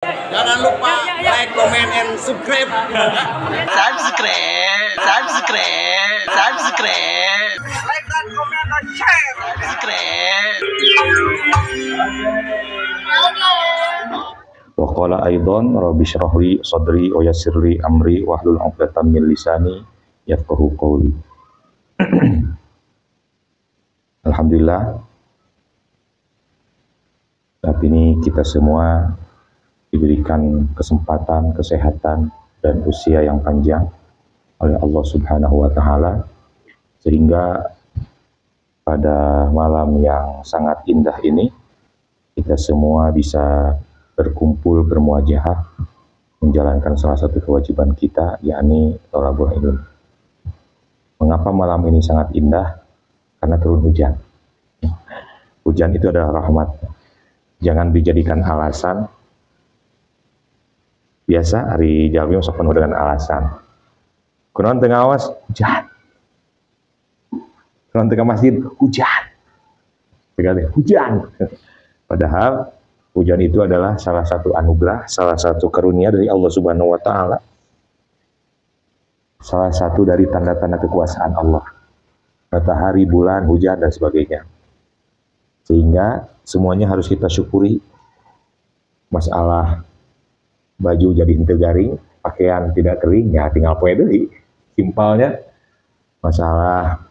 Jangan lupa like, comment, and subscribe. Subscribe. Like dan comment dan share. Subscribe. Wa qala aidan rabbi shrah li sadri wa yassir li amri wahlul 'uqdatam min lisani yafqahu qawli. Alhamdulillah, saat ini kita semua diberikan kesempatan, kesehatan, dan usia yang panjang oleh Allah Subhanahu wa Ta'ala, sehingga pada malam yang sangat indah ini kita semua bisa berkumpul, bermuajahah, menjalankan salah satu kewajiban kita, yakni thalabul ilm. Mengapa malam ini sangat indah? Karena turun hujan. Hujan itu adalah rahmat. Jangan dijadikan alasan. Biasa hari Jalmi sok penuh dengan alasan. Kunaon teu ngaos hujan. Kunaon teu ka masjid hujan. Tegale hujan. Padahal hujan itu adalah salah satu anugerah, salah satu karunia dari Allah Subhanahu wa Ta'ala. Salah satu dari tanda-tanda kekuasaan Allah. Matahari, bulan, hujan, dan sebagainya. Sehingga semuanya harus kita syukuri. Masalah baju jadi henteu garing, pakaian tidak kering, ya tinggal poe deui. Simpelnya. Masalah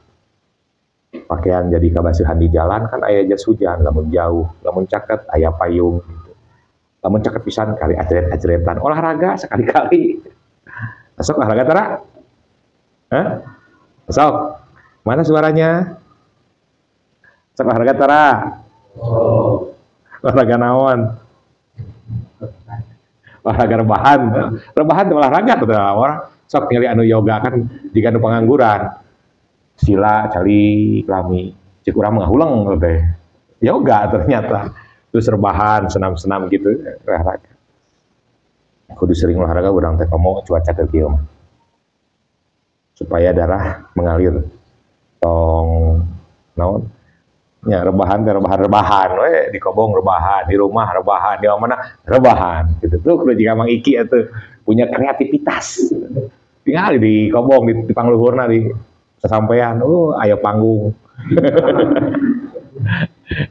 pakaian jadi kabasuhan di jalan, kan aya jas hujan, lamun jauh, lamun caket aya payung gitu. Lamun caket pisan kali acret-acretan, olahraga sekali-kali. Besok olahraga tara? Hah? Besok. Mana suaranya? Besok olahraga tara? Oh. Olahraga naon? Olahraga rebahan tuh olahraga tuh orang sok milih anu yoga kan jika anu pengangguran sila cali kelami cik urang mengahulang teh yoga ternyata terus rebahan senam-senam gitu olahraga kudu sering olahraga urang teh komo cuaca teu kieu supaya darah mengalir tong naon ya rebahan we di kobong rebahan, di rumah rebahan, di mana rebahan gitu tuh kudu jika Mang Iki atuh punya kreativitas tinggal di kobong di pangluhurna di sasampean aya panggung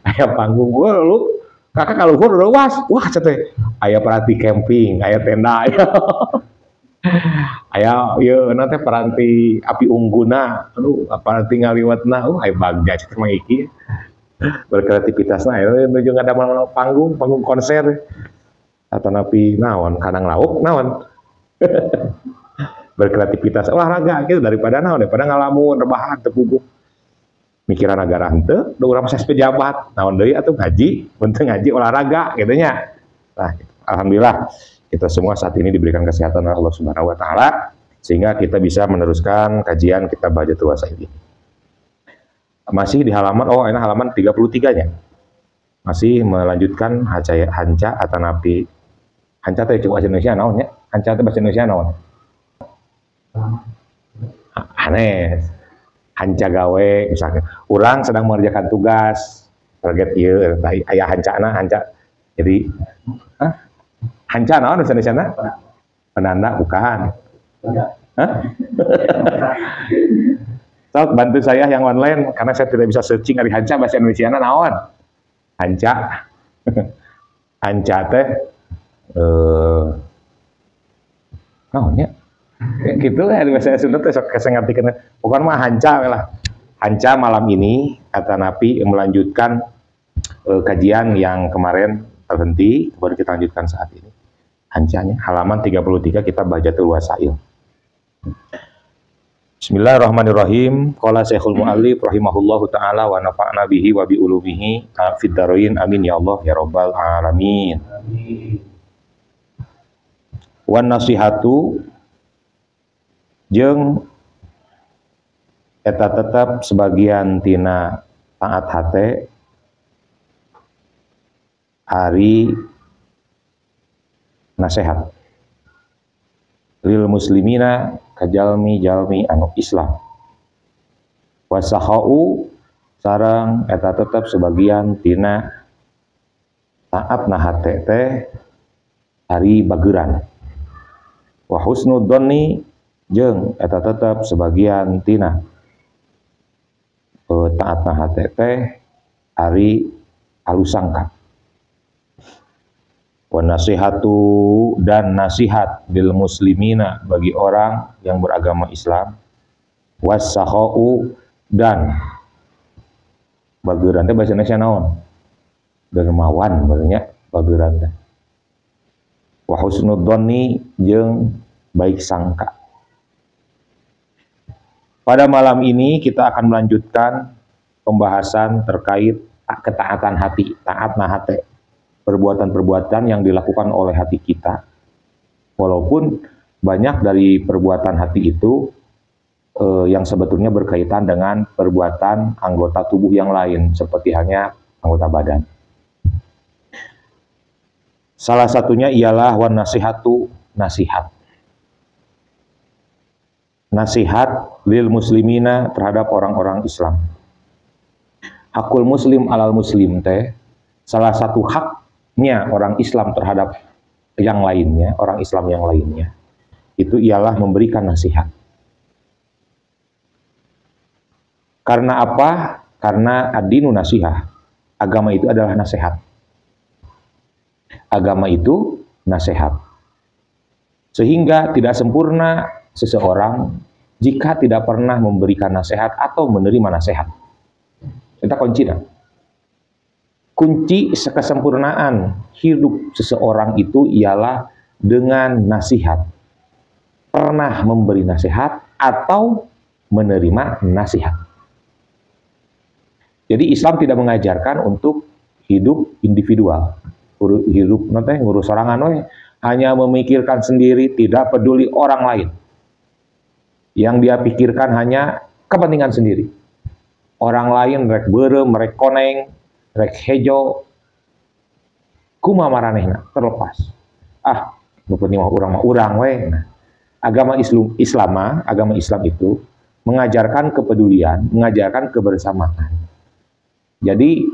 aya panggung lu kakak kaluhur luas wah cenah aya peranti camping aya tenda aya ieu nanti peranti api ungguna peranti ngaliwatna aya bagja cenah Mang Iki berkreativitasna menuju ngadamel panggung konser atau napi naon kandang lauk naon berkreativitas olahraga gitu daripada ngalamun rebahan teu puguh mikiran negara henteu da urang mah pejabat naon deui atuh ngaji penting ngaji olahraga gitu nya. Nah, alhamdulillah kita semua saat ini diberikan kesehatan oleh Allah Subhanahu wa Ta'ala sehingga kita bisa meneruskan kajian kitab Bahjatul Wasail ini. Masih di halaman ini halaman 33-nya. Masih melanjutkan hanca atau napi. Hanca teh bahasa Indonesia naon nya? Hanca teh bahasa Indonesia naon? Aneh. Hanca gawe misalnya. Urang sedang mengerjakan tugas. Target ieu aya hancana hanca. Jadi hanca naon bahasa Indonesia na? Penanda bukan. Hah? So, bantu saya yang online karena saya tidak bisa searching dari hanca bahasa Indonesia naon? Hanca. Hanca teh naonnya? Gitu ya di bahasa Sunda teh sok saya ngartikeun. Bukan mah hanca lah. Hanca malam ini kata Nabi melanjutkan kajian yang kemarin terhenti, baru kita lanjutkan saat ini. Hancanya halaman 33 kitab Bahjatul Wasail. Bismillahirrahmanirrahim. Qala Syekhul Mu'allif rahimahullahu ta'ala wa nafa'na bihi wa bi ulumihi fid dharain amin ya Allah ya rabbal alamin. Wan nasihatu jeung eta tetap sebagian tina taat hate ari nasihat lil muslimina kajalmi anu Islam wasahau sareng eta tetap sebagian tina taat na hate teh ari bageran. Wa husnudzonni jeung eta tetep sebagian tina taatna hate teh ari halus sangka. Wa nasihatu dan nasihat lil muslimina bagi orang yang beragama Islam. Wasakhau dan bageran teh bahasa Indonesia naon? Dermawan berarti bageran teh. Wa husnudzonni jeung baik sangka. Pada malam ini kita akan melanjutkan pembahasan terkait ketaatan hati, taatna hati. Perbuatan-perbuatan yang dilakukan oleh hati kita. Walaupun banyak dari perbuatan hati itu yang sebetulnya berkaitan dengan perbuatan anggota tubuh yang lain, seperti halnya anggota badan. Salah satunya ialah wan nasihatu, nasihat. Nasihat lil muslimina terhadap orang-orang Islam. Hakul muslim alal muslim teh, salah satu haknya orang Islam terhadap yang lainnya, orang Islam yang lainnya, itu ialah memberikan nasihat. Karena apa? Karena ad-dinu nasihah. Agama itu adalah nasihat. Agama itu nasihat. Sehingga tidak sempurna seseorang jika tidak pernah memberikan nasihat atau menerima nasihat. Kita kunci kesempurnaan hidup seseorang itu ialah dengan nasihat. Pernah memberi nasihat atau menerima nasihat. Jadi Islam tidak mengajarkan untuk hidup individual, hidup nanti ngurus sorangan we, hanya memikirkan sendiri, tidak peduli orang lain. Yang dia pikirkan hanya kepentingan sendiri. Orang lain rek beureum, rek koneng, rek hejo, kumaha maranehna terlepas. Nu penting mah urang we. Nah, agama Islam itu mengajarkan kepedulian, mengajarkan kebersamaan. Jadi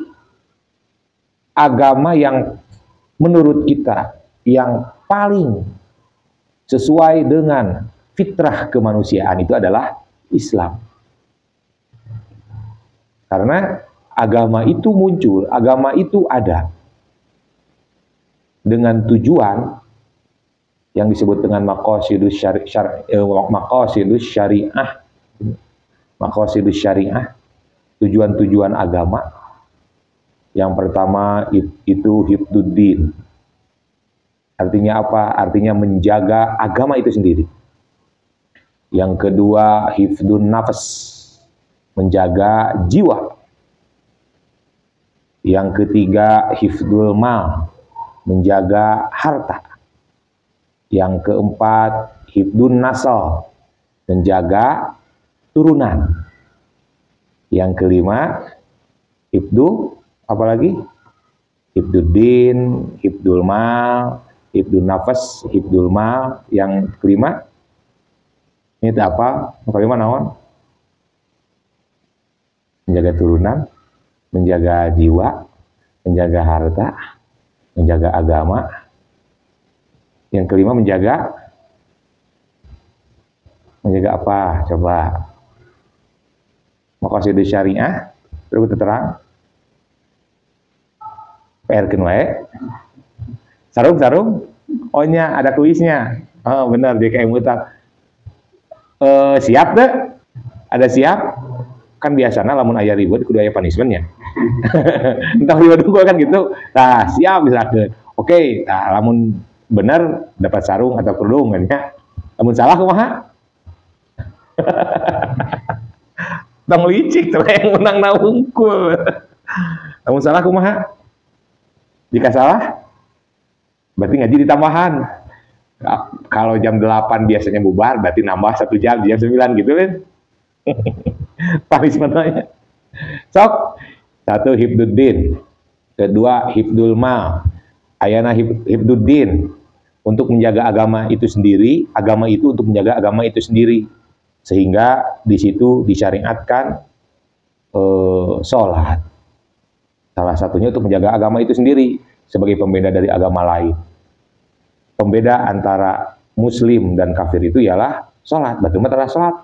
agama yang menurut kita yang paling sesuai dengan fitrah kemanusiaan itu adalah Islam. Karena agama itu muncul, agama itu ada dengan tujuan yang disebut dengan maqasidus syariah, tujuan-tujuan agama. Yang pertama itu hifduddin. Artinya apa? Artinya menjaga agama itu sendiri. Yang kedua hifdun nafas, menjaga jiwa. Yang ketiga hifdul mal, menjaga harta. Yang keempat hifdun nasal, menjaga turunan. Yang kelima hifdu apalagi? Hifduddin, hifdul mal, hifdul nafas, hifdul mal. Yang kelima ini apa? Yang kelima naon? Menjaga turunan, menjaga jiwa, menjaga harta, menjaga agama. Yang kelima menjaga apa? Coba. Maqasidus syariah, terus terang. PR-keun wae. Sarung. Oh nya ada kuisnya. Oh benar JKM Mutar. Siap deh? Ada siap? Kan biasanya lamun aya ribut kudu aya punishment-nya. Entah ribut gua kan gitu. Nah, siap misalkan. Oke, nah lamun benar dapat sarung atau kerudung kan ya. Lamun salah kumaha? Tong licik tuh yang menang na unggul. Lamun salah kumaha? Jika salah berarti ngaji ditambahan. Kalau jam 8 biasanya bubar, berarti nambah 1 jam, jam 9 gitu kan. Punishment-nya. Sok, 1 hifduddin, kedua hifdul mal. Ayana hifduddin untuk menjaga agama itu sendiri, agama itu untuk menjaga agama itu sendiri. Sehingga di situ disyariatkan sholat. Salah satunya untuk menjaga agama itu sendiri sebagai pembeda dari agama lain. pembeda antara muslim dan kafir itu ialah sholat. Batu mah adalah sholat.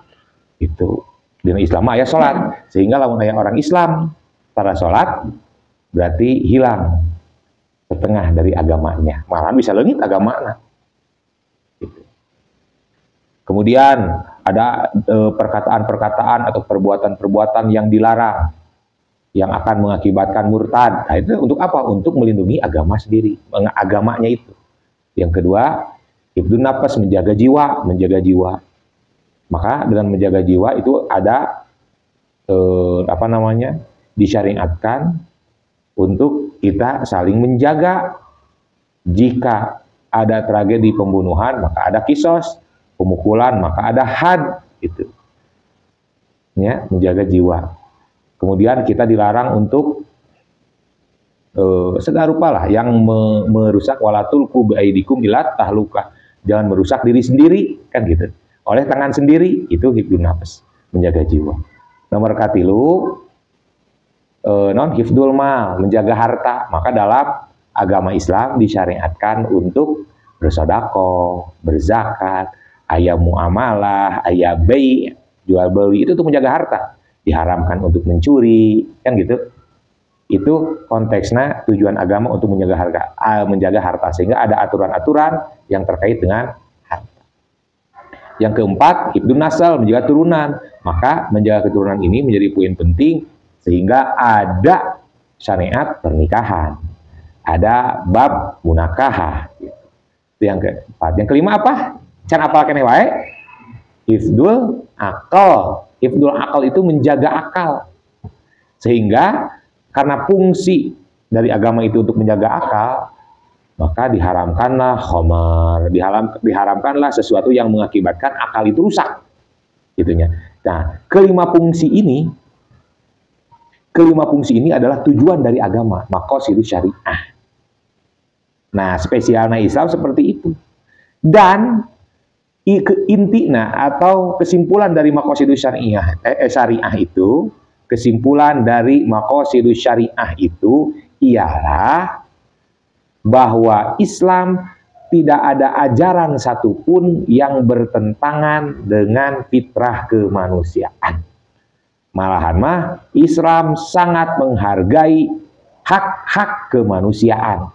Itu di Islam aya sholat. Sehingga lamun aya orang Islam tara sholat berarti hilang setengah dari agamanya. Malah bisa leungit agamana. Gitu. Kemudian ada perkataan-perkataan atau perbuatan-perbuatan yang dilarang yang akan mengakibatkan murtad. Nah, itu untuk apa? Untuk melindungi agama sendiri, agamanya itu. Yang kedua, hifdzun nafas, menjaga jiwa, menjaga jiwa. Maka dengan menjaga jiwa itu ada disyariatkan untuk kita saling menjaga. Jika ada tragedi pembunuhan, maka ada kisos, pemukulan, maka ada had, itu. Ya, menjaga jiwa. Kemudian kita dilarang untuk segala rupa lah yang merusak walatul kubiaidikum ilat tahlukah. Jangan merusak diri sendiri, kan gitu. Oleh tangan sendiri, itu hifdzun nafas, menjaga jiwa. Nomor katilu, hifdzul mal, menjaga harta. Maka dalam agama Islam disyariatkan untuk bersedekah, berzakat, aya muamalah, aya bai, jual beli, itu untuk menjaga harta. Diharamkan untuk mencuri, kan gitu. Itu konteksnya tujuan agama untuk menjaga harta, sehingga ada aturan-aturan yang terkait dengan harta. Yang keempat, hifdzun nasal, menjaga turunan. Maka menjaga keturunan ini menjadi poin penting, sehingga ada syariat pernikahan, ada bab munakahah. Itu yang keempat. Yang kelima apa? Can apal keneh wae? Hifdzul akal. Hifdzul akal itu menjaga akal. Sehingga karena fungsi dari agama itu untuk menjaga akal, maka diharamkanlah khamar, diharamkanlah sesuatu yang mengakibatkan akal itu rusak. Gitunya. Nah, kelima fungsi ini adalah tujuan dari agama, maqasidus syariah. Nah, spesialnya Islam seperti itu. Dan intina atau kesimpulan dari maqasidus syariah itu, kesimpulan dari maqasidus syariah itu ialah bahwa Islam tidak ada ajaran satupun yang bertentangan dengan fitrah kemanusiaan. Malahan mah Islam sangat menghargai hak-hak kemanusiaan.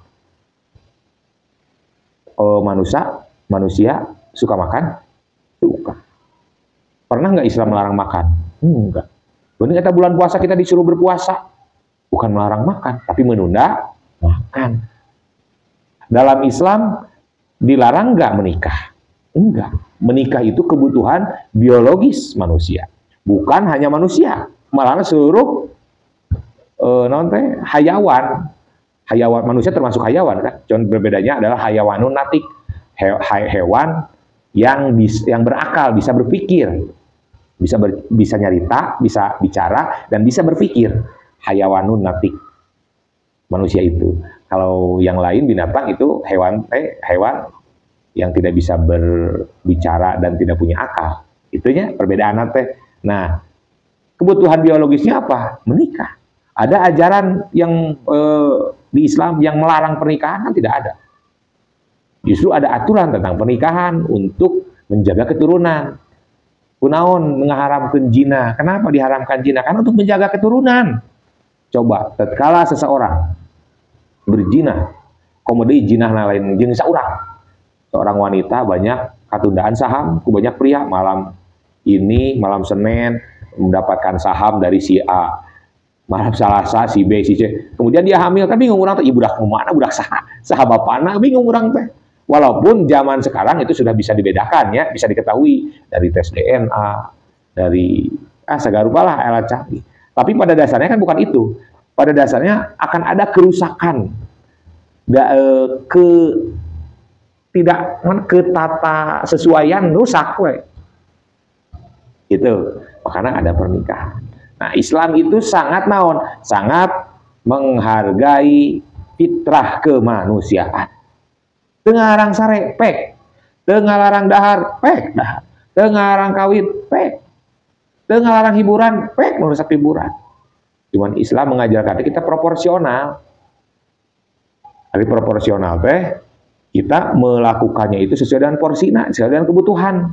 Manusia suka makan? Suka. Pernah nggak Islam melarang makan? Enggak. Benar kata bulan puasa kita disuruh berpuasa. Bukan melarang makan, tapi menunda makan. Dalam Islam dilarang nggak menikah? Enggak. Menikah itu kebutuhan biologis manusia. Bukan hanya manusia, malah seluruh hayawan. Hayawan manusia termasuk hayawan kan? Contoh berbedanya adalah hayawanun natik, hewan yang berakal, bisa berpikir, bisa nyarita, bisa bicara, dan bisa berpikir. Hayawanun natik, manusia itu. Kalau yang lain binatang itu hewan yang tidak bisa berbicara dan tidak punya akal. Itunya perbedaan teh. Nah, kebutuhan biologisnya apa? Menikah. Ada ajaran yang di Islam yang melarang pernikahan? Kan tidak ada. Justru ada aturan tentang pernikahan untuk menjaga keturunan. Kunaon mengharamkan zina. Kenapa diharamkan zina? Karena untuk menjaga keturunan. Coba, tatkala seseorang berzina, komedi jinah lain jeung saurang. Seorang wanita banyak katundaan saham, banyak pria malam Senin mendapatkan saham dari si A. Malam Selasa si B, si C. Kemudian dia hamil, tapi bingung orang teh ibu dak mana, budak saha bapana, bingung orang teh. Walaupun zaman sekarang itu sudah bisa dibedakan ya, bisa diketahui dari tes DNA, dari segarupalah alat canggih. Tapi pada dasarnya kan bukan itu. Pada dasarnya akan ada kerusakan, tidak ketata sesuaian, rusak we. Itu makanya ada pernikahan. Nah, Islam itu sangat sangat menghargai fitrah kemanusiaan. Teu ngarang sare pek, teu ngalarang dahar pek dahar, teu ngalarang kawin pek, teu ngalarang hiburan pek nurusak hiburan. Cuman Islam mengajarkan kita proporsional. Dari proporsional teh Kita melakukannya itu sesuai dengan porsinya, sesuai dengan kebutuhan.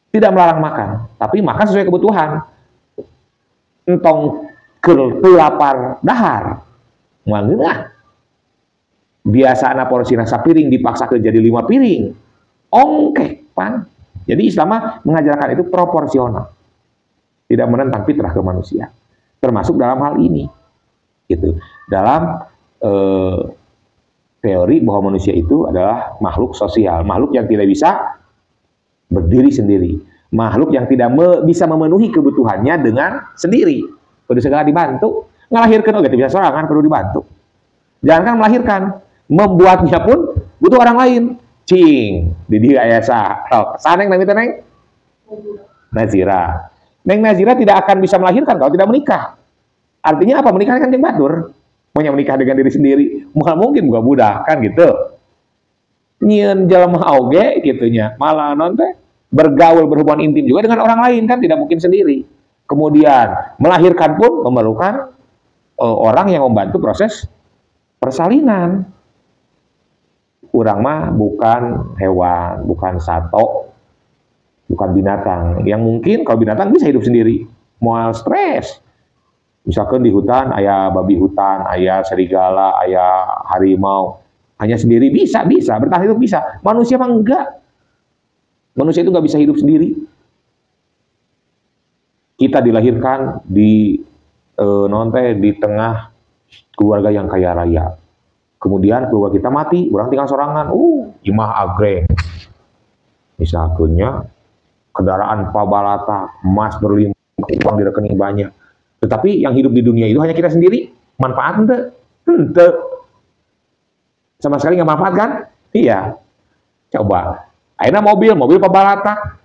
Tidak melarang makan, tapi makan sesuai kebutuhan. Entong lapar dahar. Mangeunah. Biasana porsinya sapiring dipaksa ke jadi 5 piring. Ongkek, pan. Jadi Islam mengajarkan itu proporsional. Tidak menentang fitrah ke manusia. Termasuk dalam hal ini. Gitu. Dalam teori bahwa manusia itu adalah makhluk sosial, makhluk yang tidak bisa berdiri sendiri, makhluk yang tidak bisa memenuhi kebutuhannya dengan sendiri, perlu segala dibantu. Ngelahirkan oke bisa sorangan, perlu dibantu. Jangankan melahirkan, membuatnya pun butuh orang lain. Cing, di ayasa. Saneng nang neng Nazira. Neng Nazira tidak akan bisa melahirkan kalau tidak menikah. Artinya apa? Menikah kan yang batur. Maunya menikah dengan diri sendiri, mungkin bukan budak kan gitu. Nyieun jelema oge gitunya, malah nonte bergaul berhubungan intim juga dengan orang lain kan tidak mungkin sendiri. Kemudian melahirkan pun memerlukan orang yang membantu proses persalinan. Urang mah bukan hewan, bukan sato, bukan binatang. Yang mungkin kalau binatang bisa hidup sendiri, moal stres. Misalkan di hutan, ayah babi hutan, ayah serigala, ayah harimau, hanya sendiri bisa, bertahan hidup bisa. Manusia mah enggak. Manusia itu nggak bisa hidup sendiri. Kita dilahirkan di di tengah keluarga yang kaya raya. Kemudian keluarga kita mati, orang tinggal sorangan. Imah agreng. Misalnya kendaraan pabalata, emas berlimpah, uang di rekening banyak. Tetapi yang hidup di dunia itu hanya kita sendiri. Manfaat ente. Sama sekali nggak manfaat kan? Iya. Coba. Akhirnya mobil pabalata.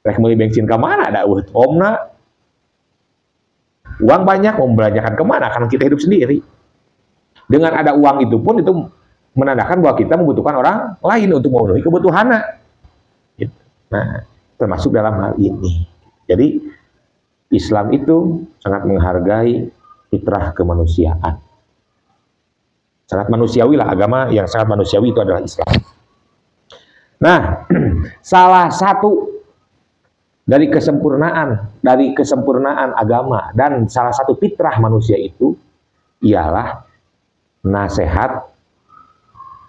Rek beli bensin ke mana? Ada omna. Uang banyak, mau membelanjakan kemana? Karena kita hidup sendiri. Dengan ada uang itu pun, itu menandakan bahwa kita membutuhkan orang lain untuk memenuhi kebutuhannya. Nah, termasuk dalam hal ini. Jadi, Islam itu sangat menghargai fitrah kemanusiaan. Sangat manusiawi lah, agama yang sangat manusiawi itu adalah Islam. Nah, salah satu dari kesempurnaan agama dan salah satu fitrah manusia itu ialah nasihat,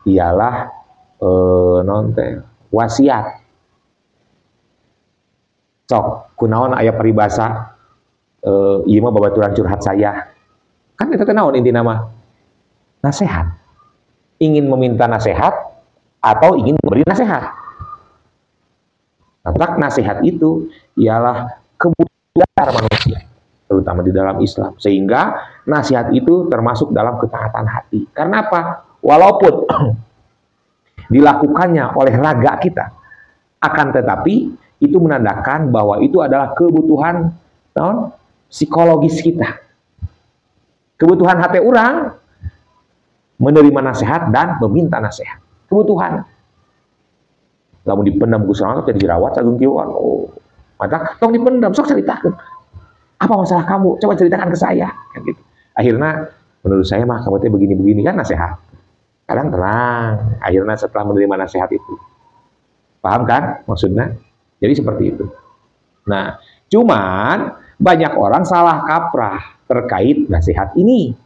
ialah wasiat. Sok kunaon aya paribasa ieu mah babaturan curhat saya. Kan itu naon inti nama? Nasihat. Ingin meminta nasihat atau ingin memberi nasihat. Nah, nasihat itu ialah kebutuhan manusia, terutama di dalam Islam. Sehingga nasihat itu termasuk dalam ketaatan hati. Karena apa? Walaupun dilakukannya oleh raga kita, akan tetapi itu menandakan bahwa itu adalah kebutuhan psikologis kita. Kebutuhan hati orang menerima nasihat dan meminta nasihat. Kebutuhan. Lamun dipendam ku sorangan teh dirawat sagung kieuan. Maka tong dipendam, sok ceritakeun. Apa masalah kamu? Coba ceritakan ke saya. Kan gitu. Akhirnya menurut saya mah kamu teh begini-begini kan nasihat. Kadang tenang. Akhirnya setelah menerima nasihat itu. Paham kan maksudnya? Jadi seperti itu. Nah, cuman banyak orang salah kaprah terkait nasihat ini.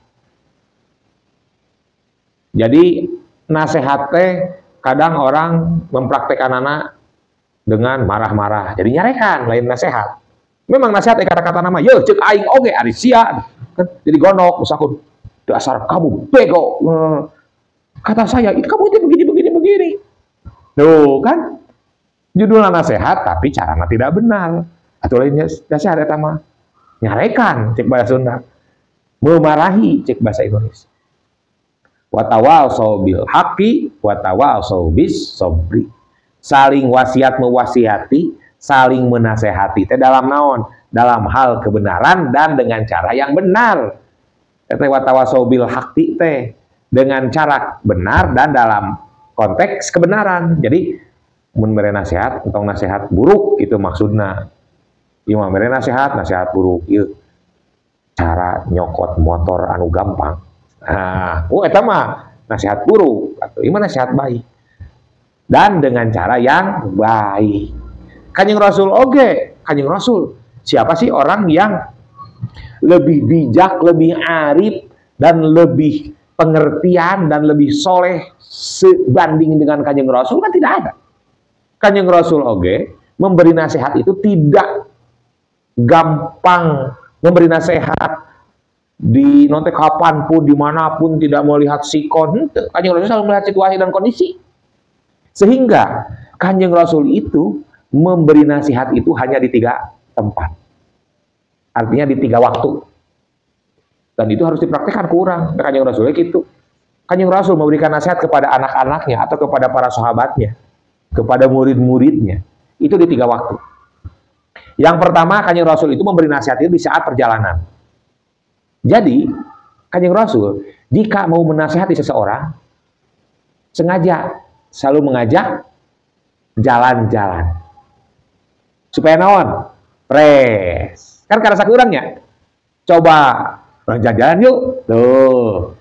Jadi nasihat teh kadang orang mempraktekkan anak dengan marah-marah. Jadi nyarekan lain nasihat. Memang nasihat kata-kata nama, yo cek aing oge ari sia. Kan jadi gonok misalkan dasar kamu bego. Kata saya, itu kamu itu begini. Tuh kan? Judulnya nasihat, tapi caranya tidak benar. Atau lainnya nasihat eta mah nyarekan, cek bahasa Sunda. Memarahi, cek bahasa Indonesia. Watawasau bil haqqi, watawasau bis sabri. Saling wasiat mewasiati, saling menasehati. Teh dalam naon? Dalam hal kebenaran dan dengan cara yang benar. Teh watawasau bil haqqi teh dengan cara benar dan dalam konteks kebenaran. Jadi mun mere nasihat, entong nasihat buruk itu maksudna. Ieu mah mere nasihat buruk ieu. Cara nyokot motor anu gampang. Nah, eta mah nasihat buruk atau ima nasihat baik. Dan dengan cara yang baik. Kanjeng Rasul Kanjeng Rasul. Siapa sih orang yang lebih bijak, lebih arif, dan lebih pengertian, dan lebih soleh sebanding dengan Kanjeng Rasul? Kan tidak ada. Kanjeng Rasul memberi nasihat itu tidak gampang. Memberi nasihat di nanti kapanpun, dimanapun, tidak melihat sikon. Kanjeng Rasul selalu melihat situasi dan kondisi. Sehingga Kanjeng Rasul itu memberi nasihat itu hanya di 3 tempat. Artinya di 3 waktu. Dan itu harus dipraktikkan kurang. Kanjeng Rasul gitu. Kanjeng Rasul memberikan nasihat kepada anak-anaknya atau kepada para sahabatnya, kepada murid-muridnya. Itu di 3 waktu. Yang pertama, Kanjeng Rasul itu memberi nasihat itu di saat perjalanan. Jadi, Kanjeng Rasul jika mau menasihati seseorang, sengaja selalu mengajak jalan-jalan. Supaya naon? Pres. Kan karena sakurangnya. Coba jalan-jalan yuk. Tuh.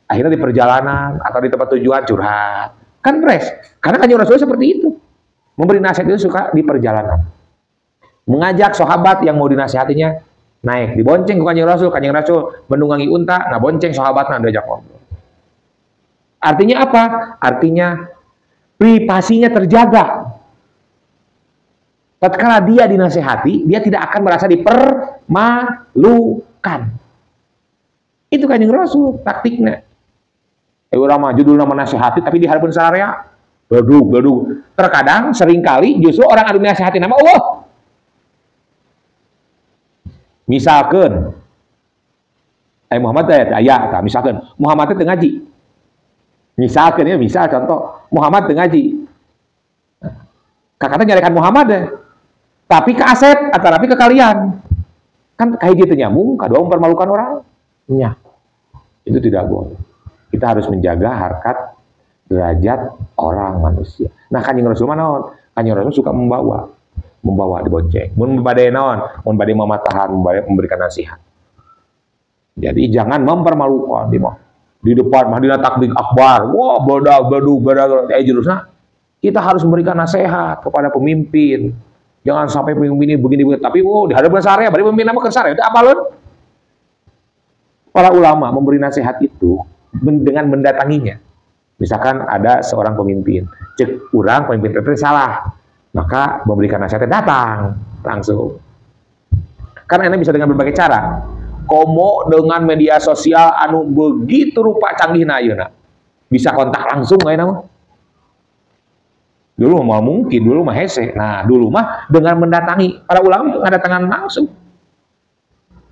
Akhirnya di perjalanan atau di tempat tujuan curhat. Kan pres. Karena Kanjeng Rasul seperti itu. Memberi nasihat itu suka di perjalanan. Mengajak sahabat yang mau dinasihatinya naik. Dibonceng ke Kanjeng Rasul. Kanjeng Rasul menunggangi unta. Nah bonceng sahabatnya diajak ngobrol. Artinya apa? Artinya privasinya terjaga. Tatkala dia dinasihati, dia tidak akan merasa dipermalukan. Itu Kanjeng Rasul taktiknya. Urang judul nama nasihati tapi di hadapan sararea bedug. Terkadang seringkali justru orang anu nasihati nama Allah. Misalkan Muhammad misalkan Muhammad teh ngaji. Misalkan ya, misal contoh Muhammad ngaji. Kakaknya nyarikan Muhammad deh. Tapi ke Asep atau tapi ke kalian. Kan kayak gitu nyambung, kadang mempermalukan orang. Ya. Itu tidak boleh. Kita harus menjaga harkat derajat orang manusia. Nah, Kanjeng Rasul mana? Kanjeng Rasul suka membawa dibonceng. Mun bade naon? Mun bade mamatahan, memberikan nasihat. Jadi jangan mempermalukan di depan Madinah takbir akbar. Wah, bedug jurusna. Kita harus memberikan nasihat kepada pemimpin. Jangan sampai pemimpin ini begini. Tapi di hadapan saraya, bari pemimpin nama ke saraya. Itu apa lun? Para ulama memberi nasihat itu dengan mendatanginya. Misalkan ada seorang pemimpin, cek urang pemimpin itu salah, maka memberikan nasihatnya datang langsung. Karena ini bisa dengan berbagai cara. Komo dengan media sosial anu begitu rupa canggih ayeuna. Bisa kontak langsung kayak nama. Dulu mah mungkin, dulu mah hese. Nah, dulu mah dengan mendatangi para ulama mendatangan langsung.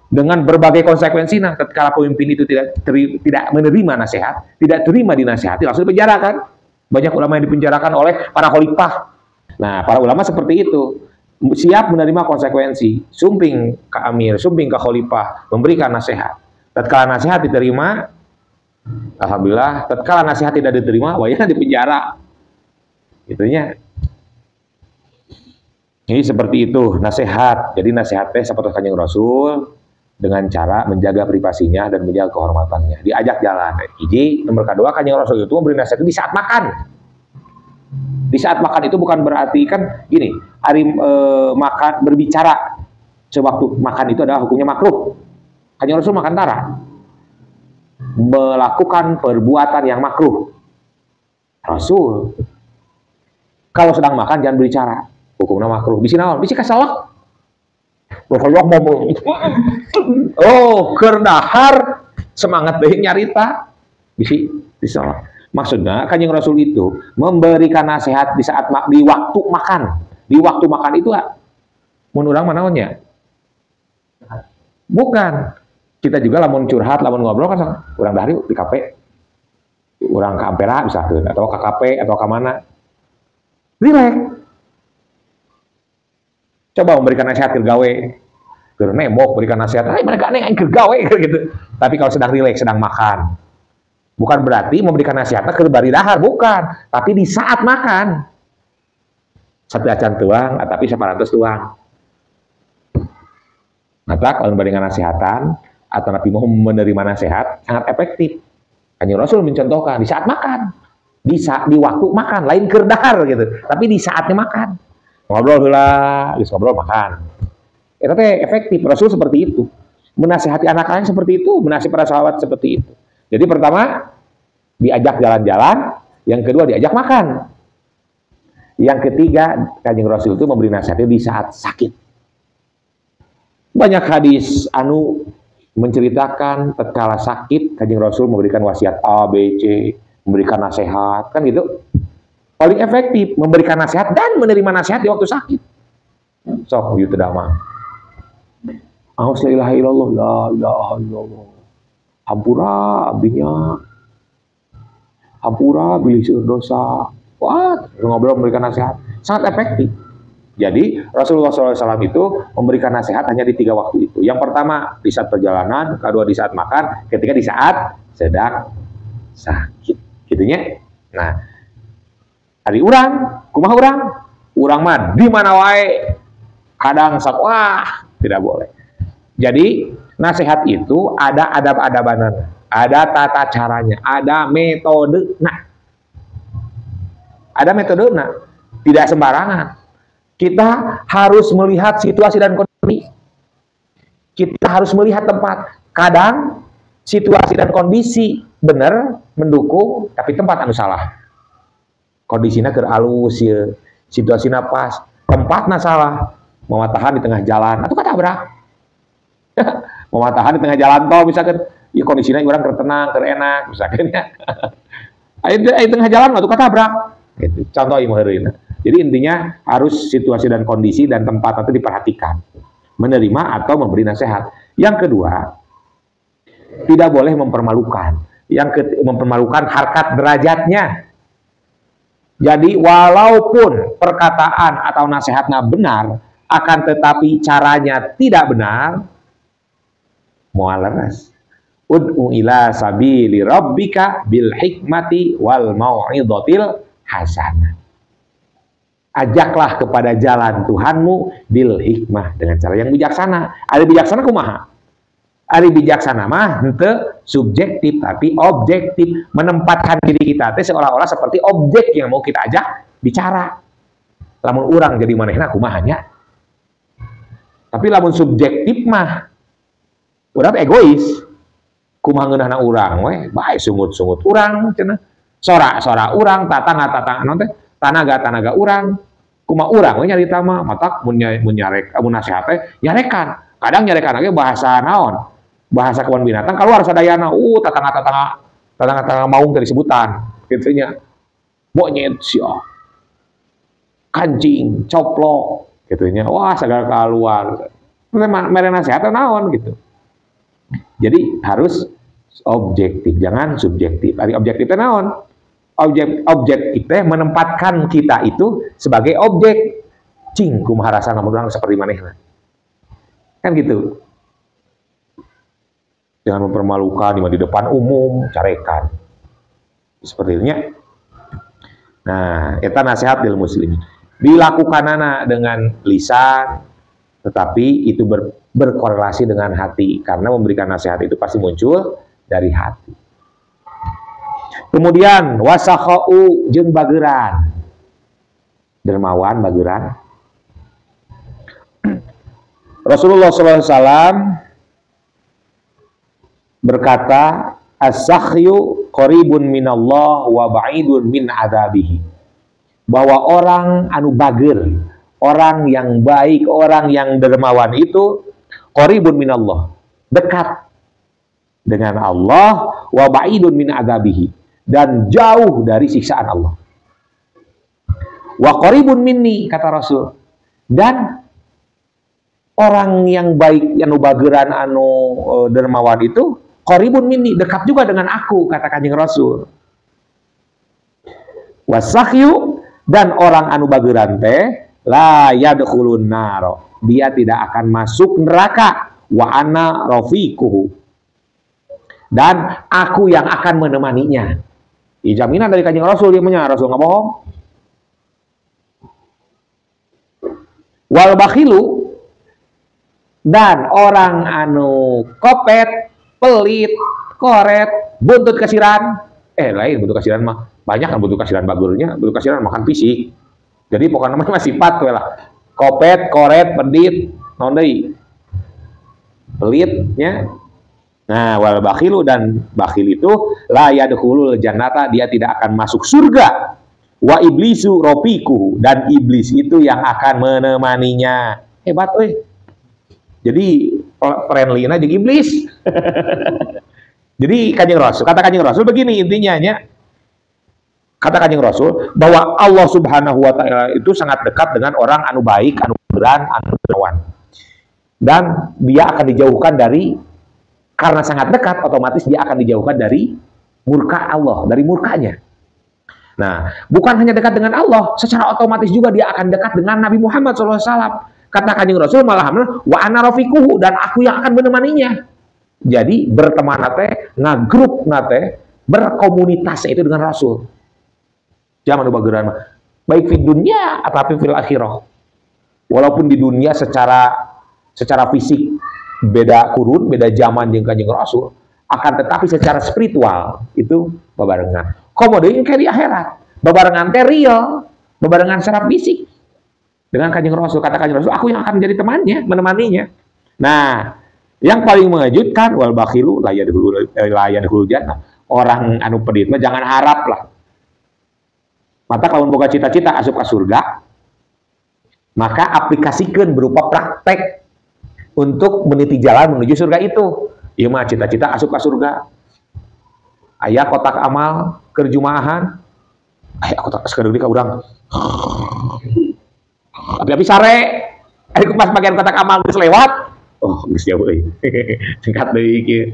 Dengan berbagai konsekuensi, nah ketika pemimpin itu tidak menerima nasihat, tidak terima dinasihati, langsung dipenjarakan. Banyak ulama yang dipenjarakan oleh para khalifah. Nah, para ulama seperti itu. Siap menerima konsekuensi, sumping ke amir, sumping ke khalifah, memberikan nasihat. Tatkala nasihat diterima, alhamdulillah. Tatkala nasihat tidak diterima, wajahnya dipenjara. Itunya. Ini seperti itu nasihat. Jadi nasihatnya seperti Kanjeng Rasul dengan cara menjaga privasinya dan menjaga kehormatannya. Diajak jalan. Jadi nomor kedua, Kanjeng Rasul itu memberi nasihat itu di saat makan. Di saat makan itu bukan berarti kan gini, makan berbicara sewaktu makan itu adalah hukumnya makruh. Kanjeng Rasul makan tara, melakukan perbuatan yang makruh. Rasul kalau sedang makan jangan berbicara, hukumnya makruh. Bisi naon? Bisi kasalak. Oh, kerdahar semangat deui nyarita. Bisi disalak. Maksudnya Kanjeng Rasul itu memberikan nasihat di saat di waktu makan. Di waktu makan itu mun urang manaonnya? Bukan. Kita juga lamun curhat, lamun ngobrol kan urang dari di kafe. Urang ke Ampera misalkan atau ke kafe atau ke mana. Rileks. Coba memberikan nasihat ke gawe. Keur nembok berikan nasihat, "Ai mana gak aing keur gawe" gitu. Tapi kalau sedang rileks, sedang makan. Bukan berarti memberikan nasihatnya ke bari dahar, bukan. Tapi di saat makan. Satu acan tuang, tapi 100 tuang. Maka kalau memberikan nasihatan, atau nabi mau menerima nasihat, sangat efektif. Kanjeng Rasul mencontohkan di saat makan, di waktu makan, lain kerdahar gitu, tapi di saatnya makan. Ngobrol lah, ngobrol makan. Itu efektif. Rasul seperti itu. Menasihati anak-anaknya seperti itu, menasihati para sahabat seperti itu. Jadi pertama diajak jalan-jalan, yang kedua diajak makan. Yang ketiga, Kanjeng Rasul itu memberi nasihat di saat sakit. Banyak hadis menceritakan tatkala sakit Kanjeng Rasul memberikan wasiat A, B, C, memberikan nasihat, kan gitu. Paling efektif memberikan nasihat dan menerima nasihat di waktu sakit. Sok ieu teh mah. Aus la ilaha illallah, la ilaha illallah. Ampura abdinya. Ampura bilih seueur dosa. Wah, ngobrol memberikan nasihat. Sangat efektif. Jadi Rasulullah SAW itu memberikan nasihat hanya di 3 waktu itu. Yang pertama di saat perjalanan, kedua di saat makan, ketiga di saat sedang sakit. Gitunya. Nah, hari kumaha urang mah di mana wae kadang wah tidak boleh. Jadi nasihat itu ada adab-adaban, ada tata caranya, ada metode. Nah, ada metode. Nah, tidak sembarangan. Kita harus melihat situasi dan kondisi. Kita harus melihat tempat. Kadang situasi dan kondisi benar mendukung, tapi tempat anu salah. Kondisinya keur alus ya, situasinya pas, tempatnya salah. Mematahan di tengah jalan, atau katabrak. Mematahan di tengah jalan tol misalkan, ya kondisinya orang tertenang, terenak misalkan ya. Di tengah jalan atau katabrak. Gitu. Contoh imeureun. Jadi intinya harus situasi dan kondisi dan tempat itu diperhatikan. Menerima atau memberi nasihat. Yang kedua, tidak boleh mempermalukan. Mempermalukan harkat derajatnya. Jadi walaupun perkataan atau nasihatnya benar, akan tetapi caranya tidak benar, moal leres. Ud'u ila sabili rabbika bil hikmati wal mau'izatil hasanah. Ajaklah kepada jalan Tuhanmu bil hikmah, dengan cara yang bijaksana. Ada bijaksana kumaha? Ada bijaksana mah henteu subjektif tapi objektif, menempatkan diri kita teh seolah-olah seperti objek yang mau kita ajak bicara. Lamun urang jadi manehna kumaha nya? Tapi lamun subjektif mah urang egois. Kumaha ngeunahna urang we, bae sungut-sungut urang cenah. Sora-sora urang, tatangga naon teh? Tanaga urang. Kumaha urang we nyarita mah matak mun nyarek mun nasihat teh nyarekan. Kadang nyarekan ge bahasa naon? Bahasa kebun binatang keluar sadayana. Tatangga maung teh disebutan kitu nya. Monyet sia. Kancing, coplok kitu nya. Wah, sagala keluar. Mere nasihat naon gitu. Jadi harus objektif, jangan subjektif. Ari objektif teh naon? Objektif teh menempatkan kita itu sebagai objek. Cing kumaha rasana mun seperti manehna. Kan gitu. Jangan mempermalukan di depan umum, carekan. Seperti itu nya. Nah, eta nasihat lil muslim. Dilakukanana dengan lisan, tetapi itu berkorelasi dengan hati, karena memberikan nasihat itu pasti muncul dari hati. Kemudian wasakhau jeung bageuran. Dermawan bageuran. Rasulullah SAW berkata, as-sakhyu qaribun minallah wa ba'idun min adzabihi. Bahwa orang anu bageur, orang yang baik, orang yang dermawan itu qaribun minallah, dekat dengan Allah, wa ba'idun min adzabihi, dan jauh dari siksaan Allah. Wa qaribun minni, kata Rasul, dan orang yang baik, anu bageuran, anu dermawan itu qaribun minni, dekat juga dengan aku, kata Kanjeng Rasul. Wasakhyu, dan orang anu bageuran teh la yadkhulun nar, dia tidak akan masuk neraka, wa ana rafiquhu, dan aku yang akan menemaninya. Jaminan dari Kanjeng Rasul, dia punya Rasul nggak bohong. Wal bakhilu, dan orang anu kopet, pelit, koret, buntut kasiran. Lain buntut kasiran mah. Banyak kan buntut kasiran bagurnya, buntut kasiran makan fisik. Jadi pokoknya mah sifat we lah. Kopet, koret, pedit, naon deui? Pelitnya. Nah, wal bakhilu, dan bakhil itu la yadkhulul jannata, dia tidak akan masuk surga. Wa iblisu rofiquhu, dan iblis itu yang akan menemaninya. Hebat euy. Jadi friendly-na jeung iblis. Jadi kata Kanjeng Rasul begini intinya nya. Kata Kanjeng Rasul bahwa Allah Subhanahu wa taala itu sangat dekat dengan orang anu baik, anu beran, anu dermawan. Dan dia akan dijauhkan dari, karena sangat dekat, otomatis dia akan dijauhkan dari murka Allah, dari murkanya. Nah, bukan hanya dekat dengan Allah, secara otomatis juga dia akan dekat dengan Nabi Muhammad SAW. Kata Kanjeng Rasul malah wa ana rafiquhu, dan aku yang akan menemaninya. Jadi berteman nate, ngagrup nate, berkomunitas itu dengan Rasul. Zaman bageran baik di dunia ataupun fil akhirah. Walaupun di dunia secara fisik beda kurun, beda zaman jeung Kanjeng Rasul, akan tetapi secara spiritual itu babarengan. Komo deui kayak di akhirat. Babarengan teh real, babarengan secara fisik dengan Kanjeng Rasul. Kata Kanjeng Rasul, aku yang akan menjadi temannya, menemaninya. Nah, yang paling mengejutkan wal bakhilu la yadkhulul jannah. Orang anu pedit mah jangan harap lah. Mata kalau boga cita-cita asup ke surga, maka aplikasikan berupa praktek untuk meniti jalan menuju surga itu. Ieu mah cita-cita asup ke surga. Aya kotak amal keur jumaahan. Aya kotak sekedar di ka urang. Tapi sare, aya pas bagian kotak amal geus lewat. Oh, geus jauh euy. Singkat deui kieu.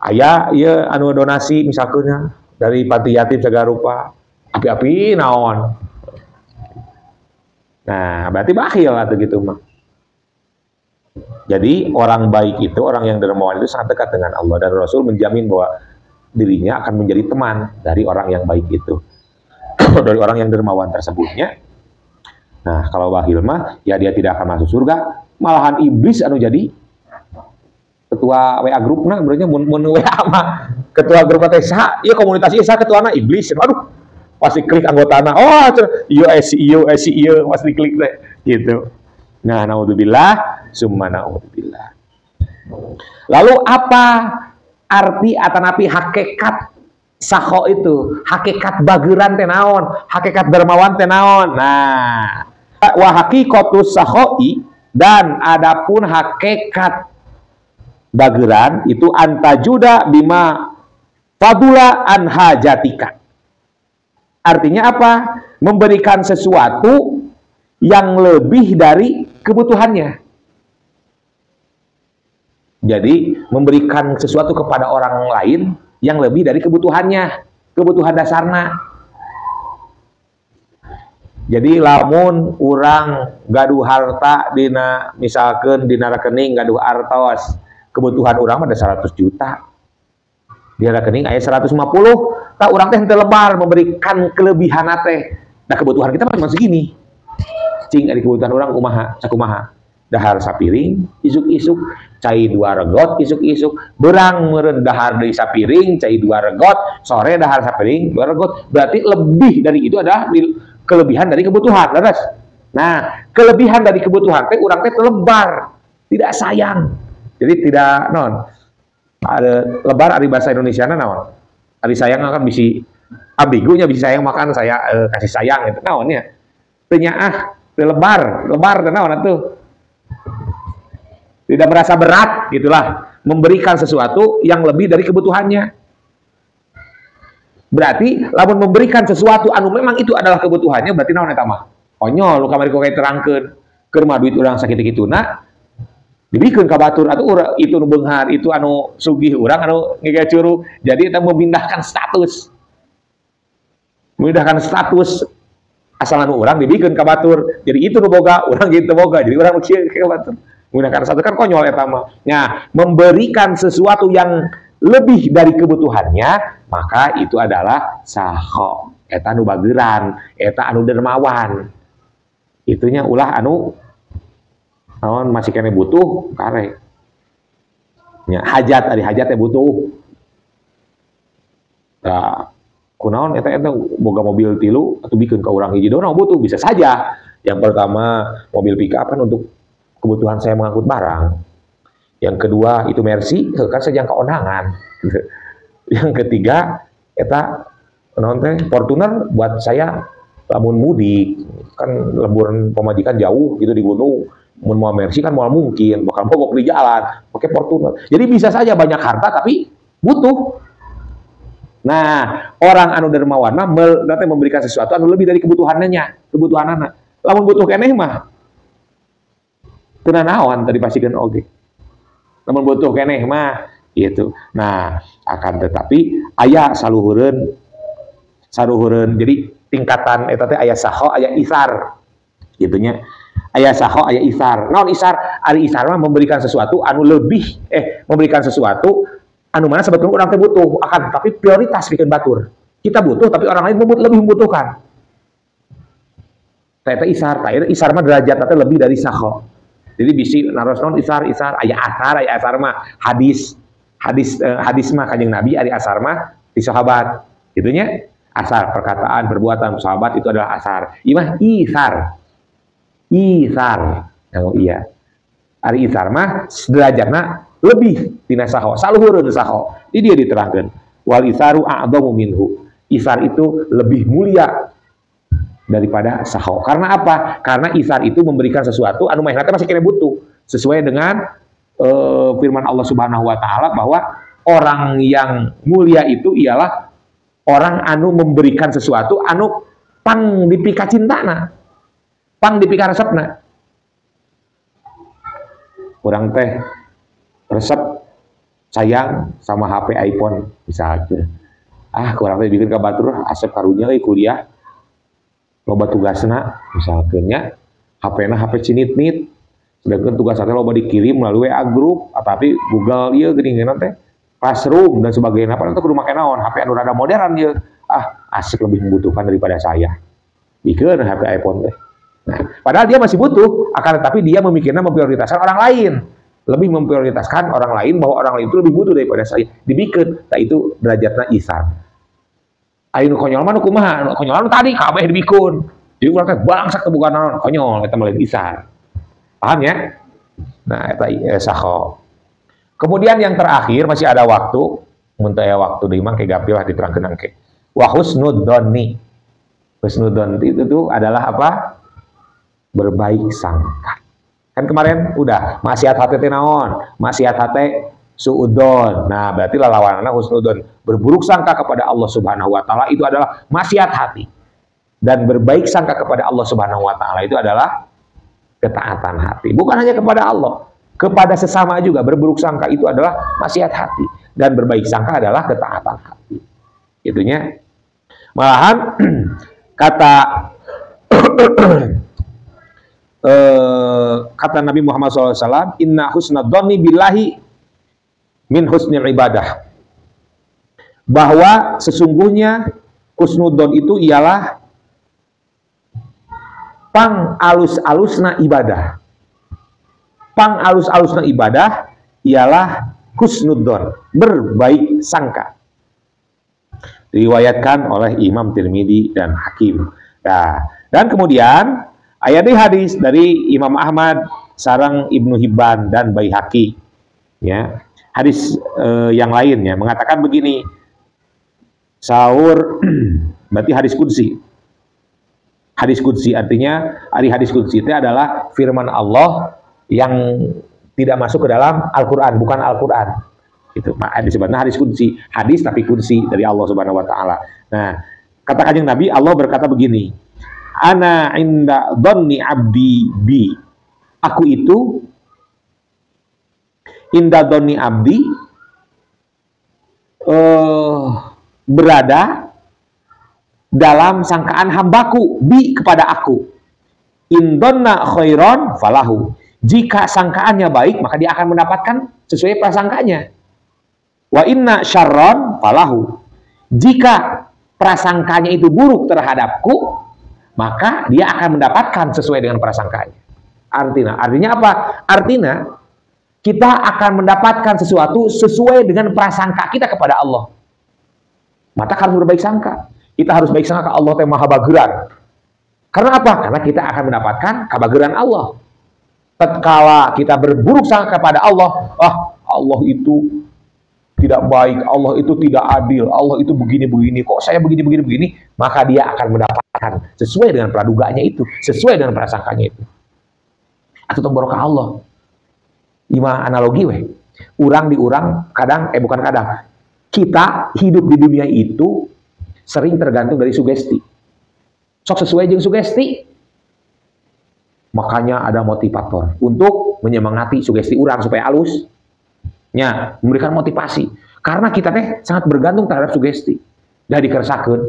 Aya ieu anu donasi misalkeun dari panti yatim segala rupa. Api-api naon. Nah, berarti bakhil atau gitu mah. Jadi orang baik itu, orang yang dermawan itu sangat dekat dengan Allah, dan Rasul menjamin bahwa dirinya akan menjadi teman dari orang yang baik itu. Dari orang yang dermawan tersebutnya. Nah, kalau bakhil mah ya dia tidak akan masuk surga, malahan iblis anu jadi ketua WA grupna berarti mun WA mah ketua grup teh saha? Ieu komunitas ieu saha ketuana iblis. Aduh, pasti klik anggotana. Oh, ieu pasti klik teh gitu. Nah, naudzubillah, summa naudzubillah. Lalu apa arti atanapi hakikat sakho itu? Hakikat bageuran teh naon? Hakikat dermawan teh naon? Nah, wa haqiqatus sakhoi, dan adapun hakikat bageuran itu antajuda bima fadula an hajatika. Artinya apa? Memberikan sesuatu yang lebih dari kebutuhannya. Jadi memberikan sesuatu kepada orang lain yang lebih dari kebutuhannya, kebutuhan dasarnya. Jadi lamun urang gaduh harta dina misalkan dina rekening gaduh artos, kebutuhan urang ada 100 juta. Di rekening aya 150, tak urang teh henteu lebar memberikan kelebihan teh. Nah, kebutuhan kita cuma segini. Cing ari kebutuhan urang kumaha, sakumaha. Dahar sapiring isuk-isuk, cai 2 regot isuk-isuk, beurang meureun dahar deui sapiring, cai 2 regot, sore dahar sapiring 2 regot. Berarti lebih dari itu adalah kelebihan dari kebutuhan, leres. Nah, kelebihan dari kebutuhan teh urang teh lebar, tidak sayang. Jadi tidak non. Ada lebar ari bahasa Indonesiana naon? Ari sayang kan bisi ambigunya, bisi sayang makan saya kasih sayang itu naonnya. Teu nyaah, teu lebar teh naon atuh? Tidak merasa berat, gitulah, memberikan sesuatu yang lebih dari kebutuhannya. Berarti lamun memberikan sesuatu anu memang itu adalah kebutuhannya, berarti naon eta mah? Konyol lu kamari kok terangkeun, keur mah duit urang sakitu-kituna dibikeun ka batur atuh itu nu beunghar, itu anu sugih urang anu ngege curug. Jadi eta memindahkan status. Memindahkan status asal anu urang dibikeun ka batur. Jadi itu nu boga, urang gitu boga. Jadi urang kieu ka batur. Menggunakan satu kan konyol eta mah. Nah, memberikan sesuatu yang lebih dari kebutuhannya, maka itu adalah sakho. Eta anu bageuran, eta anu dermawan. Itunya ulah anu naon masih kene butuh kare. Ya, hajat, ari hajat teh butuh. Nah, kunaon eta boga mobil tilu atau bikin ke orang hiji dorong butuh bisa saja. Yang pertama mobil pick up kan untuk kebutuhan saya mengangkut barang. Yang kedua itu Mercy, kan saya jangka onangan. Yang ketiga eta naon teh Fortuner buat saya lamun mudik kan lemburan pemajikan jauh gitu di gunung. Mun mau Mercy kan mau mungkin bakal mogok di jalan pakai Fortuner. Jadi bisa saja banyak harta tapi butuh. Nah, orang anu dermawan mah memberikan sesuatu anu lebih dari kebutuhannya, kebutuhanana. Lamun butuh keneh mah teu naon tadi pasikeun oge. Lamun butuh keneh mah gitu. Nah, akan tetapi aya saluhureun jadi tingkatan eta teh aya saho, aya isar. Gitu nya. Aya saho, aya isar. Naon isar? Ari isar mah memberikan sesuatu anu lebih memberikan sesuatu anu mana sebetulnya orang teh butuh akan tapi prioritas bikin batur. Kita butuh tapi orang lain lebih membutuhkan. Eta isar, isar mah derajatna teh lebih dari saho. Jadi bisi naros naon isar aya asar mah hadis mah Kanjeng Nabi ari asar mah di sahabat. Gitu nya. Asar perkataan, perbuatan sahabat itu adalah asar. Ieu mah isar. Oh iya. Ari isar mah derajatna lebih tina saho, saluhureun saho. Di dia diterangkeun, wal isaru a'dhamu minhu. Isar itu lebih mulia daripada saho. Karena apa? Karena isar itu memberikan sesuatu anu maehna teh masih kena butuh. Sesuai dengan firman Allah Subhanahu wa taala bahwa orang yang mulia itu ialah orang anu memberikan sesuatu anu pang dipika cintana. Pang dipika resepna. Urang teh resep sayang sama HP iPhone misalnya. Kurang teh bikin ka batur asep karunya euy kuliah. Loba tugasna misalkeun nya HP-na HP cinit-nit. Sedangkan tugas teh loba dikirim melalui WA group tapi Google ieu geuningan teh Classroom dan sebagainya. Padahal itu kudu make naon HP anu rada modern ieu. Asik lebih membutuhkan daripada saya. Bikin HP iPhone teh. Nah, padahal dia masih butuh, akan tetapi dia memikirkan memprioritaskan orang lain. Lebih memprioritaskan orang lain bahwa orang lain itu lebih butuh daripada saya. Dibikin, nah itu derajatnya ihsan. Ayo konyol mah nu kumaha? Konyol anu tadi kabeh dibikun. Jadi urang teh bangsak teh bukan naon konyol eta mah lain ihsan. Paham ya? Nah, eta saho. Kemudian yang terakhir masih ada waktu, mun teu aya waktu deui mah ke gapil lah diterangkeun engke. Wa husnudzonni. Husnudzon itu adalah apa? Berbaik sangka. Kan kemarin udah maksiat hate teh naon? Maksiat hate suudzon. Nah, berarti lawanana husnudzon. Berburuk sangka kepada Allah Subhanahu wa taala itu adalah maksiat hati. Dan berbaik sangka kepada Allah Subhanahu wa taala itu adalah ketaatan hati. Bukan hanya kepada Allah, kepada sesama juga berburuk sangka itu adalah maksiat hati dan berbaik sangka adalah ketaatan hati. Itunya. Malahan kata kata Nabi Muhammad SAW, inna husnadzonni billahi min husnil ibadah. Bahwa sesungguhnya husnudzon itu ialah pang alus-alusna ibadah. Pang alus-alusna ibadah ialah husnudzon, berbaik sangka. Diriwayatkan oleh Imam Tirmidzi dan Hakim. Nah, dan kemudian ayat hadis dari Imam Ahmad, sareng Ibnu Hibban dan Baihaqi. Ya, hadis yang lainnya mengatakan begini. Sahur berarti hadis qudsi. Hadis qudsi artinya hadis qudsi itu adalah firman Allah yang tidak masuk ke dalam Al-Qur'an, bukan Al-Qur'an. Itu disebutnya hadis qudsi, hadis tapi qudsi dari Allah Subhanahu wa taala. Nah, kata Kanjeng Nabi, Allah berkata begini, ana inda dhanni abdi bi. Aku itu inda dhanni abdi berada dalam sangkaan hambaku bi kepada aku. In dhanna khairan falahu. Jika sangkaannya baik, maka dia akan mendapatkan sesuai prasangkanya. Wa inna syarran falahu. Jika prasangkanya itu buruk terhadapku, maka dia akan mendapatkan sesuai dengan prasangkanya. Artinya apa? Artinya kita akan mendapatkan sesuatu sesuai dengan prasangka kita kepada Allah. Maka harus berbaik sangka. Kita harus baik sangka ke Allah yang Maha Bageran. Karena apa? Karena kita akan mendapatkan kebageran Allah. Tatkala kita berburuk sangka kepada Allah, Allah itu tidak baik, Allah itu tidak adil, Allah itu begini-begini, kok saya begini-begini, maka dia akan mendapatkan sesuai dengan praduganya itu, sesuai dengan prasangkanya itu. Atau barokah Allah. Lima analogi weh. Urang di urang, kadang, bukan kadang, kita hidup di dunia itu sering tergantung dari sugesti. Sok sesuai dengan sugesti. Makanya ada motivator untuk menyemangati sugesti orang supaya halus. Ya, memberikan motivasi. Karena kita teh sangat bergantung terhadap sugesti. Dah dikeresakeun.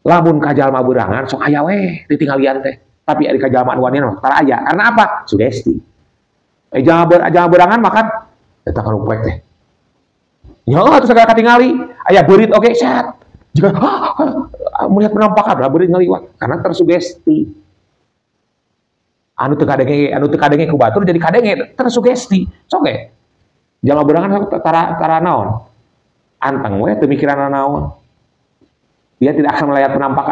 Lamun ka jalma beurangan sok aya weh ditinggalian teh. Tapi ari ka jalma anu wanian tara aya. Karena apa? Sugesti. Jalma beurangan makan eta kan upek teh. Ya, terus segala katingali, aya beurit oge set. Jika melihat penampakan lah beurit ngaliwat karena tersugesti. Anu teu kadenge ku batur jadi kadenge tersugesti. Sok ge. Jalma beurangan tara naon. Anteng we teu mikiran naon. Dia tidak akan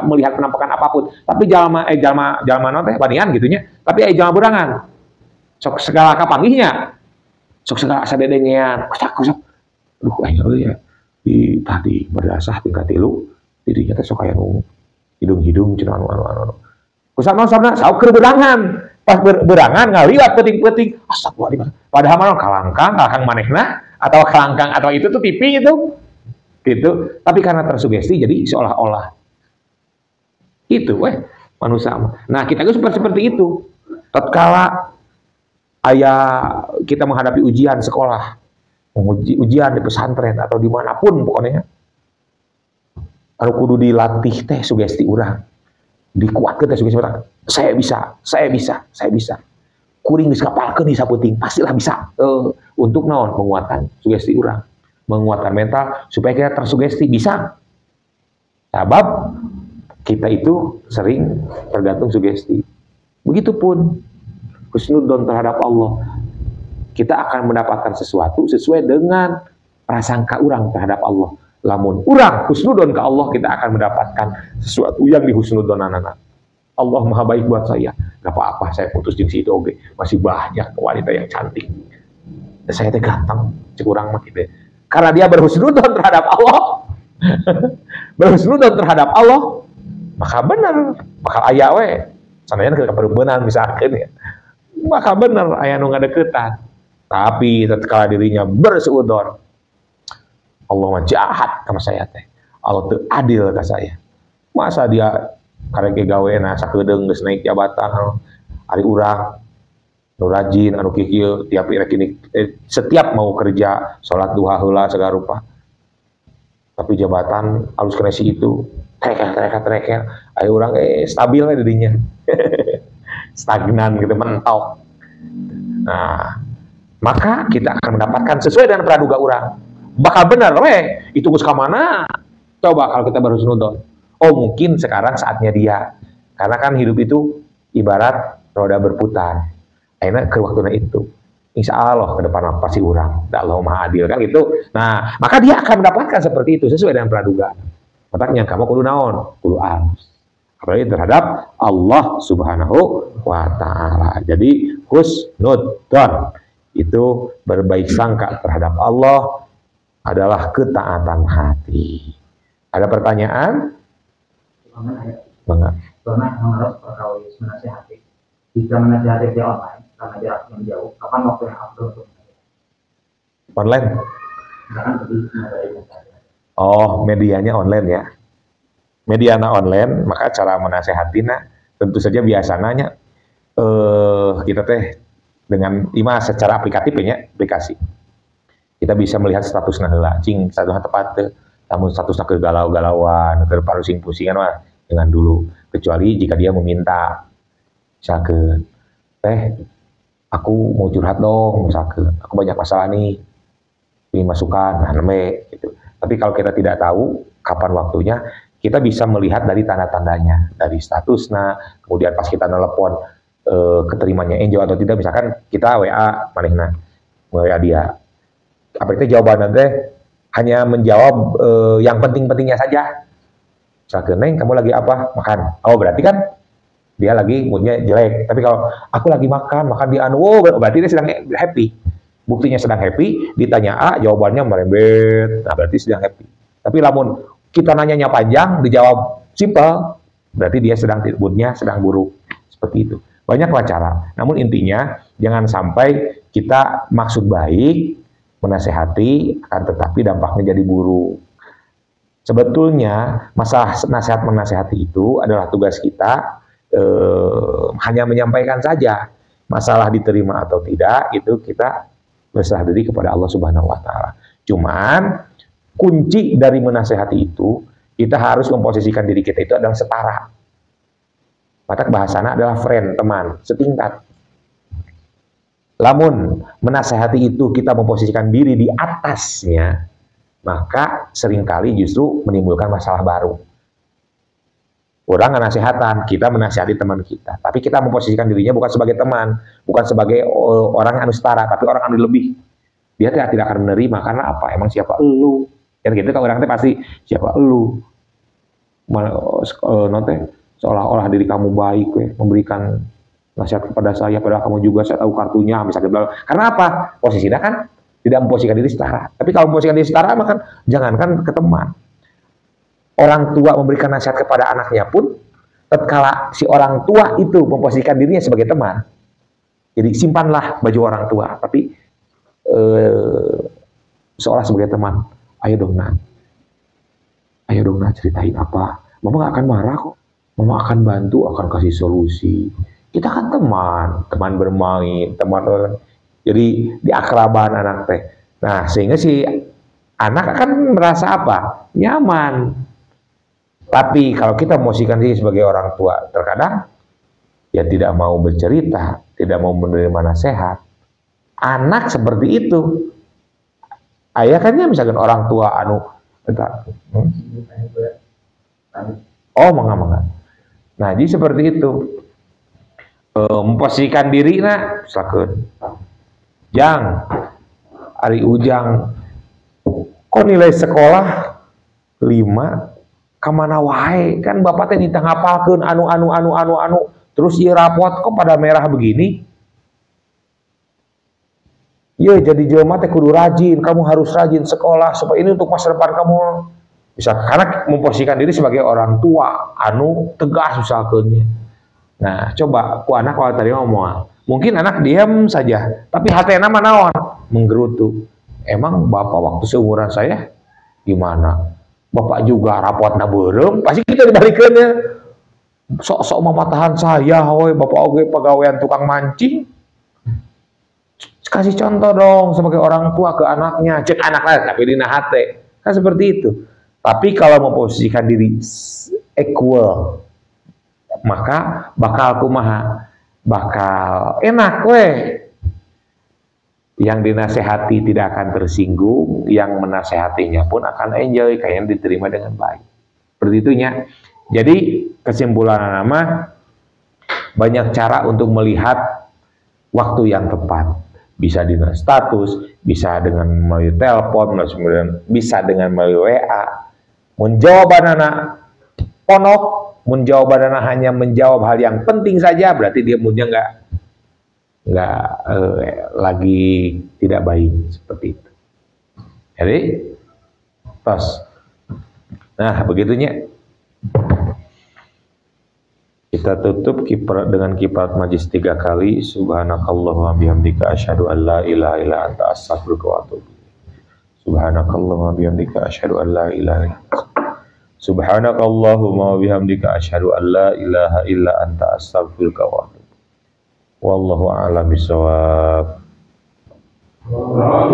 melihat penampakan apapun. Tapi jalma naon teh banian gitunya. Tapi jalma beurangan sok segala kapanggihnya. Sok segala sadedengean. Kusak. Duh ya. Di tadi berdasah tingkat 3 dirinya teh sok aya nu hidung-hidung cenah anu. Kusak naon sabna sauk keur beurangan. Pas berangan ngaliwat peting-peting, astagfirullah. Padahal mah kalangkang manehna atau kelangkang atau itu tuh TV itu. Gitu. Tapi karena tersugesti jadi seolah-olah itu manusia. Nah, kita juga seperti itu. Tatkala kita menghadapi ujian sekolah, ujian di pesantren atau dimanapun pokoknya, anu kudu dilatih teh sugesti urang. Dikuatkan teh sugesti urang. Saya bisa. Kuring geus kapalkeun di saputing, pastilah bisa. Untuk naon? Penguatan sugesti urang. Menguatkan mental supaya kita tersugesti bisa. Sebab kita itu sering tergantung sugesti. Begitupun husnudzon terhadap Allah. Kita akan mendapatkan sesuatu sesuai dengan prasangka urang terhadap Allah. Lamun urang husnudzon ke Allah, kita akan mendapatkan sesuatu yang dihusnudzonan. Allah Maha baik buat saya. Gak apa-apa saya putus jeung si Doge. Masih banyak wanita yang cantik. Saya teh ganteng, cek urang mah kitu. Karena dia berhusnudzon terhadap Allah. Berhusnudzon terhadap Allah, maka benar, bakal aya we. Sanajan ke pereubeunaan misalkan ya. Maka benar aya nu ngadeukeutan. Tapi tatkala dirinya bersuudzon, Allah mah jahat sama saya teh. Allah teu adil ka saya. Masa dia karek gaweana sakedeung geus naik jabatan ari urang nu rajin anu kieu tiap setiap mau kerja salat duha heula segala rupa. Tapi jabatan alus kena si itu treker aya urang stabil we didinya. Stagnan gitu, mentok. Nah, maka kita akan mendapatkan sesuai dengan praduga urang. Bakal benar we, itu geus ka mana? Coba kalau kita berhusnudzon. Oh, mungkin sekarang saatnya dia. Karena kan hidup itu ibarat roda berputar. Akhirnya ke waktunya itu. Insya Allah ke depan pasti urang. Allah Maha Adil kan gitu. Nah, maka dia akan mendapatkan seperti itu sesuai dengan praduga. Mataknya kamu kudu naon? Kudu alus. Apalagi terhadap Allah Subhanahu wa Ta'ala. Jadi husnudzon itu berbaik sangka terhadap Allah adalah ketaatan hati. Ada pertanyaan? Bangga. Karena harus perkawis menasihati. Jika menasihati dia online, karena jarak yang jauh, kapan waktu yang afdol untuk online? Oh, medianya online ya. Mediana online, maka cara menasehatinya tentu saja biasanya kita teh dengan secara aplikasi. Kita bisa melihat statusna heula, cing statusna tepat teu. Namun statusnya kegalau-galauan, pusing-pusingan mah dengan dulu. Kecuali jika dia meminta, misalkan, aku mau curhat dong, misalkan, aku banyak masalah nih, ini masukan, nah gitu. Tapi kalau kita tidak tahu kapan waktunya, kita bisa melihat dari tanda-tandanya, dari statusnya, kemudian pas kita nelpon, keterimanya enjoy atau tidak. Misalkan kita WA manehna, WA dia, apa itu jawabannya teh hanya menjawab yang penting-pentingnya saja. Misalkan, Neng, kamu lagi apa? Makan. Oh, berarti kan dia lagi moodnya jelek. Tapi kalau aku lagi makan di anu, oh, berarti dia sedang happy. Buktinya sedang happy, ditanya A, jawabannya merembet. Nah, berarti sedang happy. Tapi lamun kita nanyanya panjang, dijawab simple, berarti dia sedang moodnya sedang buruk. Seperti itu. Banyaklah cara. Namun intinya, jangan sampai kita maksud baik, menasehati, akan tetapi dampaknya jadi buruk. Sebetulnya masalah nasihat menasehati itu adalah tugas kita, hanya menyampaikan saja. Masalah diterima atau tidak itu kita berserah diri kepada Allah Subhanahu wa taala. Cuman kunci dari menasehati itu kita harus memposisikan diri kita itu adalah setara. Maka bahasana adalah friend, teman, setingkat. Lamun menasehati itu kita memposisikan diri di atasnya, maka seringkali justru menimbulkan masalah baru. Orang nasihatan, kita menasihati teman kita, tapi kita memposisikan dirinya bukan sebagai teman, bukan sebagai orang anu setara, tapi orang anu lebih. Dia tidak akan menerima karena apa? Emang siapa elu? Kan gitu, kalau orang teh pasti siapa elu? Nonte seolah-olah diri kamu baik, memberikan nasihat kepada saya, padahal kamu juga saya tahu kartunya, misalnya. Karena apa? Posisinya kan tidak memposisikan diri setara. Tapi kalau memposisikan diri setara, maka jangankan ke teman. Orang tua memberikan nasihat kepada anaknya pun, tatkala si orang tua itu memposisikan dirinya sebagai teman. Jadi simpanlah baju orang tua, tapi seolah sebagai teman. Ayo dong nak ceritain apa. Mama gak akan marah kok. Mama akan bantu, akan kasih solusi. Kita kan teman bermain, teman. Jadi diakraban anak teh. Nah, sehingga si anak akan merasa apa? Nyaman. Tapi kalau kita memposisikan diri sebagai orang tua, terkadang ya tidak mau bercerita, tidak mau menerima nasihat. Anak seperti itu. Ayah kan ya misalkan orang tua anu oh, mangga. Nah, jadi seperti itu. Memposisikan diri nah, misalkan Jang, Ari Ujang, kok nilai sekolah 5, kamana wae, kan bapak teh ditang ngapalkeun anu, terus ieu rapot kok pada merah begini. Iya, jadi jelema teh kudu rajin, kamu harus rajin sekolah supaya ini untuk masa depan kamu. Bisa karena memposisikan diri sebagai orang tua anu tegas misalkan. Nah, coba ku anak kalau tadi ngomong, mungkin anak diam saja, tapi hatena mah naon? Menggerutu. Emang bapak waktu seumuran saya gimana? Bapak juga rapotna beureum, pasti kita dibalikeunnya. Sok-sok mamatahan saya, we bapak oge pegawaian tukang mancing. Kasih contoh dong sebagai orang tua ke anaknya, cek anaknya tapi dina hate. Kan seperti itu. Tapi kalau memposisikan diri equal, maka bakal kumaha, bakal enak weh. Yang dinasehati tidak akan tersinggung, yang menasehatinya pun akan enjoy, kayaknya diterima dengan baik. Seperti itunya. Jadi kesimpulan nama, banyak cara untuk melihat waktu yang tepat. Bisa dengan status, bisa dengan melalui telepon, bisa dengan melalui WA. Menjawab anak ponok, menjawab anak hanya menjawab hal yang penting saja, berarti dia moodnya nggak lagi tidak baik seperti itu. Jadi, tos. Nah, begitunya. Kita tutup dengan kiparat majlis 3 kali. Subhanakallahumma bihamdika asyhadu an la ilaha illa anta astaghfiruka wa atubu ilaik. Subhanakallahumma bihamdika asyhadu an la ilaha illa anta. Subhanakallahumma bihamdika asyhadu an la ilaha illa anta astaghfiruka wa atubu. Wallahu a'lam bishawab. Wa